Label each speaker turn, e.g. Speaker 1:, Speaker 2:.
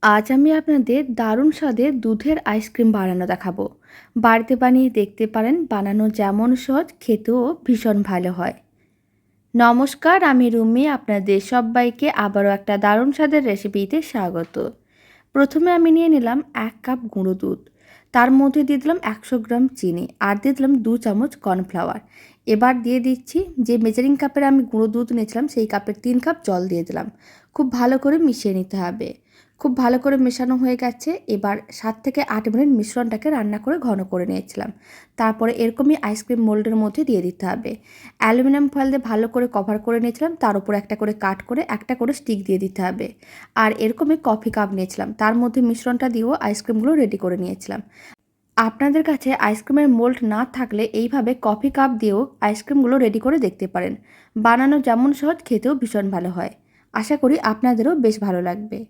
Speaker 1: আজ আমি আপনাদের দারুণ স্বাদের দুধের আইসক্রিম বানানো দেখাবো। বাড়িতে বানিয়ে দেখতে পারেন, বানানো যেমন সহজ খেতেও ভীষণ ভালো হয়। নমস্কার, আমি রুমি, আপনাদের সবাইকে আবারও একটা দারুণ স্বাদের রেসিপিতে স্বাগত। প্রথমে আমি নিয়ে নিলাম 1 কাপ গুঁড়ো দুধ, তার মধ্যে দিয়ে দিলাম 100 গ্রাম চিনি আর দিয়ে দিলাম 2 চামচ কর্নফ্লাওয়ার। এবার দিয়ে দিচ্ছি যে মেজারিং কাপের আমি গুঁড়ো দুধ নিয়েছিলাম সেই কাপের 3 কাপ জল দিয়ে দিলাম। খুব ভালো করে মিশিয়ে নিতে হবে। খুব ভালো করে মেশানো হয়ে গেছে। এবার 7 থেকে 8 মিনিট মিশ্রণটাকে রান্না করে ঘন করে নিয়েছিলাম। তারপরে এরকমই আইসক্রিম মোল্ডের মধ্যে দিয়ে দিতে হবে। অ্যালুমিনিয়াম ফয়েল দিয়ে ভালো করে কভার করে নিয়েছিলাম, তার উপর একটা করে কাট করে একটা করে স্টিক দিয়ে দিতে হবে। আর এরকমই কফি কাপ নিয়েছিলাম, তার মধ্যে মিশ্রণটা দিয়েও আইসক্রিমগুলো রেডি করে নিয়েছিলাম। আপনাদের কাছে আইসক্রিমের মোল্ড না থাকলে এইভাবে কফি কাপ দিয়েও আইসক্রিমগুলো রেডি করে দেখতে পারেন। বানানো যেমন সহজ, খেতেও ভীষণ ভালো হয়। আশা করি আপনাদেরও বেশ ভালো লাগবে।